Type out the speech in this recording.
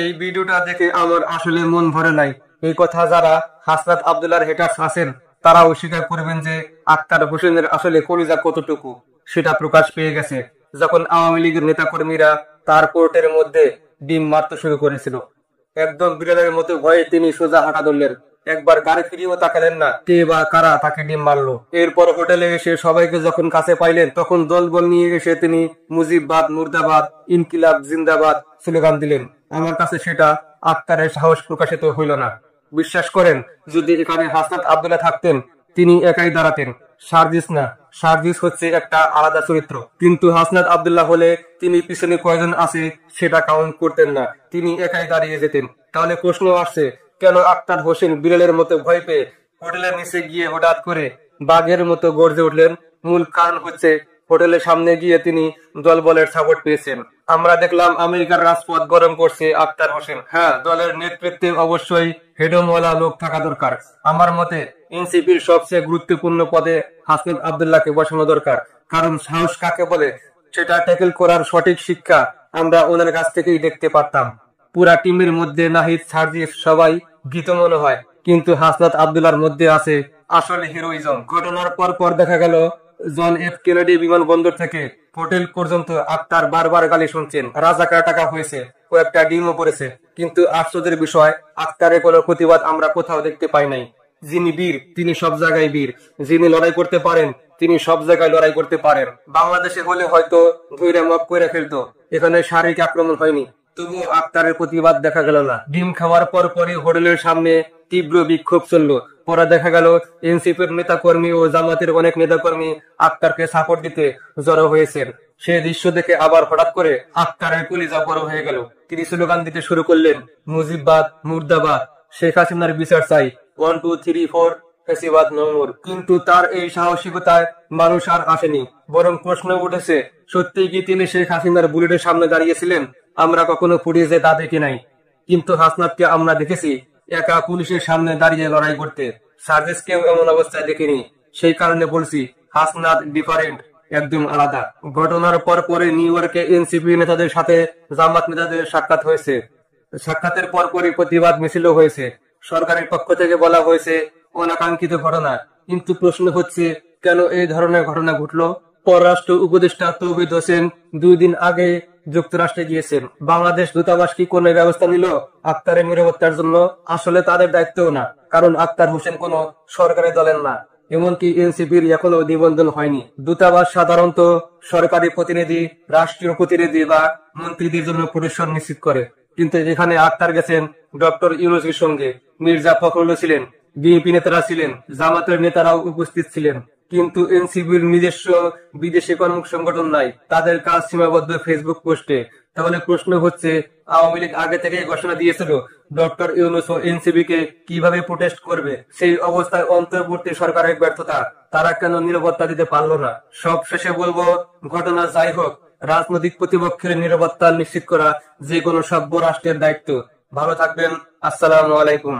এই ভিডিওটা দেখে আমার আসলে মন ভরে নাই। এই কথা যারা হাসনাত আব্দুল্লাহর হেটার্স আছেন তারা অস্বীকার করবেন যে আক্তার হোসেনের আসলে কলিজা কতটুকু সেটা প্রকাশ পেয়ে গেছে যখন আওয়ামী লীগের নেতা কর্মীরা তার কোর্টের মধ্যে ডিম মারতে শুরু করেছিল। একদম বিড়ালের মতো ভয়ে তিনি সোজা হাঁটা ধরলেন, একবার গাড়ি ফিরিয়েও তাকালেন না কে বা কারা তাকে ডিম মারলো। এরপর হোটেলে এসে সবাইকে যখন কাছে পাইলেন তখন দলবল নিয়ে এসে তিনি মুজিববাদ মুর্দাবাদ ইনকিলাব জিন্দাবাদ স্লোগান দিলেন। আমার কাছে সেটা আক্তারের সাহস প্রকাশিত হইল না। বিশ্বাস করেন, যদি এখানে হাসনাত আব্দুল্লাহ থাকতেন তিনি একাই দাঁড়াতেন, সার্জিস না। সার্জিস হচ্ছে একটা আলাদা চরিত্র, কিন্তু হাসনাত আব্দুল্লাহ হলে তিনি পিছনে কয়জন আছে সেটা কাউন্ট করতেন না, তিনি একাই দাঁড়িয়ে যেতেন। তাহলে প্রশ্ন আসছে, কেন আক্তার হোসেন বিড়ালের মতো ভয় পেয়ে হোটেলের নিচে গিয়ে হঠাৎ করে বাঘের মতো গর্জে উঠলেন? মূল কারণ হচ্ছে হোটেলের সামনে গিয়ে তিনি দলবলের সাপোর্ট পেয়েছেন। আমরা দেখলাম আমেরিকার রাজপথ গরম করছে আক্তার হোসেন। হ্যাঁ, দলের নেতৃত্বে অবশ্যই হেডমওয়ালা লোক থাকা দরকার। আমার মতে এনসিপির সবচেয়ে গুরুত্বপূর্ণ পদে হাসনাত আব্দুল্লাহকে বসানো দরকার, কারণ সাহস কাকে বলে সেটা ট্যাকেল করার সঠিক শিক্ষা আমরা ওনার কাছ থেকেই দেখতে পারতাম। পুরা টিমের মধ্যে নাহিদ সার্জিস সবাই ভীত মনে হয়, কিন্তু হাসনাত আব্দুল্লাহর মধ্যে আছে আসলে হিরোইজম। ঘটনার পর দেখা গেল জন এফ কেনেডি বিমানবন্দর থেকে হোটেল পর্যন্ত আক্তার বারবার গালি শুনছেন, রাজাকার টাকা হয়েছে, কয়েকটা ডিমও পড়েছে, কিন্তু আশ্চর্যের বিষয় আক্তারের কোনো প্রতিবাদ আমরা কোথাও দেখতে পাই নাই। যিনি বীর তিনি সব জায়গায় বীর, যিনি লড়াই করতে পারেন তিনি সব জায়গায় লড়াই করতে পারেন। বাংলাদেশে হলে হয়তো ধৈর্য মাফ করে ফেলতো, এখানে শারীরিক আক্রমণ হয়নি, তবুও আক্তারের প্রতিবাদ দেখা গেল না। ডিম খাওয়ার পরই হোটেলের সামনে তীব্র বিক্ষোভ চলল। পরে দেখা গেল এনসিপির নেতা কর্মী ও জামাতের অনেক নেতা কর্মী আক্তারকে সাপোর্ট দিতে জড়ো হয়েছেন। সে দৃশ্য দেখে আবার হঠাৎ করে আক্তারের কলিজা বড় হয়ে গেল। তিনি স্লোগান দিতে শুরু করলেন, মুজিববাদ মুর্দাবাদ, শেখ হাসিনার বিচার চাই, 1 2 3 4 ফ্যাসিবাদ নো মোর। কিন্তু তার এই সাহসিকতায় মানুষ আর আসেনি, বরং প্রশ্ন উঠেছে, সত্যি কি তিনি শেখ হাসিনার বুলেটের সামনে দাঁড়িয়েছিলেন? আমরা কখনো ফুটেজে তা দেখি নাই, কিন্তু হাসনাতকে আমরা দেখেছি একা পুলিশের সামনে দাঁড়িয়ে লড়াই করতে। সার্ভিসকেও এমন অবস্থায় দেখিনি। সেই কারণে বলছি হাসনাত ডিফারেন্ট, একদম আলাদা। ঘটনার পরে নিউ ইয়র্কে এনসিপি নেতাদের সাথে জামাত নেতাদের সাক্ষাৎ হয়েছে। সাক্ষাতের পরই প্রতিবাদ মিছিলও হয়েছে। সরকারের পক্ষ থেকে বলা হয়েছে অনাকাঙ্ক্ষিত ঘটনা, কিন্তু প্রশ্ন হচ্ছে কেন এই ধরনের ঘটনা ঘটলো? পররাষ্ট্র উপদেষ্টা তৌহিদ হোসেন 2 দিন আগে যুক্তরাষ্ট্রে গিয়েছেন। বাংলাদেশ দূতাবাস কি কোনো ব্যবস্থা নিল আক্তারের নিরাপত্তার জন্য? আসলে তাদের দায়িত্বও না, কারণ আক্তার হোসেন কোনো সরকারি দলের না, এমনকি এনসিপির এখনো নিবন্ধন হয়নি। দূতাবাস সাধারণত সরকারি প্রতিনিধি, রাষ্ট্রীয় প্রতিনিধি বা মন্ত্রীদের জন্য প্রোটেকশন নিশ্চিত করে, কিন্তু এখানে আক্তার গেছেন ডক্টর ইউনূসের সঙ্গে, মির্জা ফখরুল ছিলেন, বিএনপি নেতারা ছিলেন, জামাতের নেতারাও উপস্থিত ছিলেন, কিন্তু এনসিপির নিজস্ব বিদেশি কর্ম সংগঠন নাই, তাদের কাজ সীমাবদ্ধ ফেসবুক পোস্টে। তাহলে প্রশ্ন হচ্ছে, আওয়ামী লীগ আগে থেকে ঘোষণা দিয়েছিল ডক্টর ইউনূস ও এনসিপি কে কিভাবে প্রোটেস্ট করবে, সেই অবস্থায় অন্তর্বর্তী সরকারের ব্যর্থতা, তারা কেন নিরাপত্তা দিতে পারলো না? সব শেষে বলবো, ঘটনা যাই হোক, রাজনৈতিক প্রতিপক্ষের নিরাপত্তা নিশ্চিত করা যে কোনো সভ্য রাষ্ট্রের দায়িত্ব। ভালো থাকবেন, আসসালামু আলাইকুম।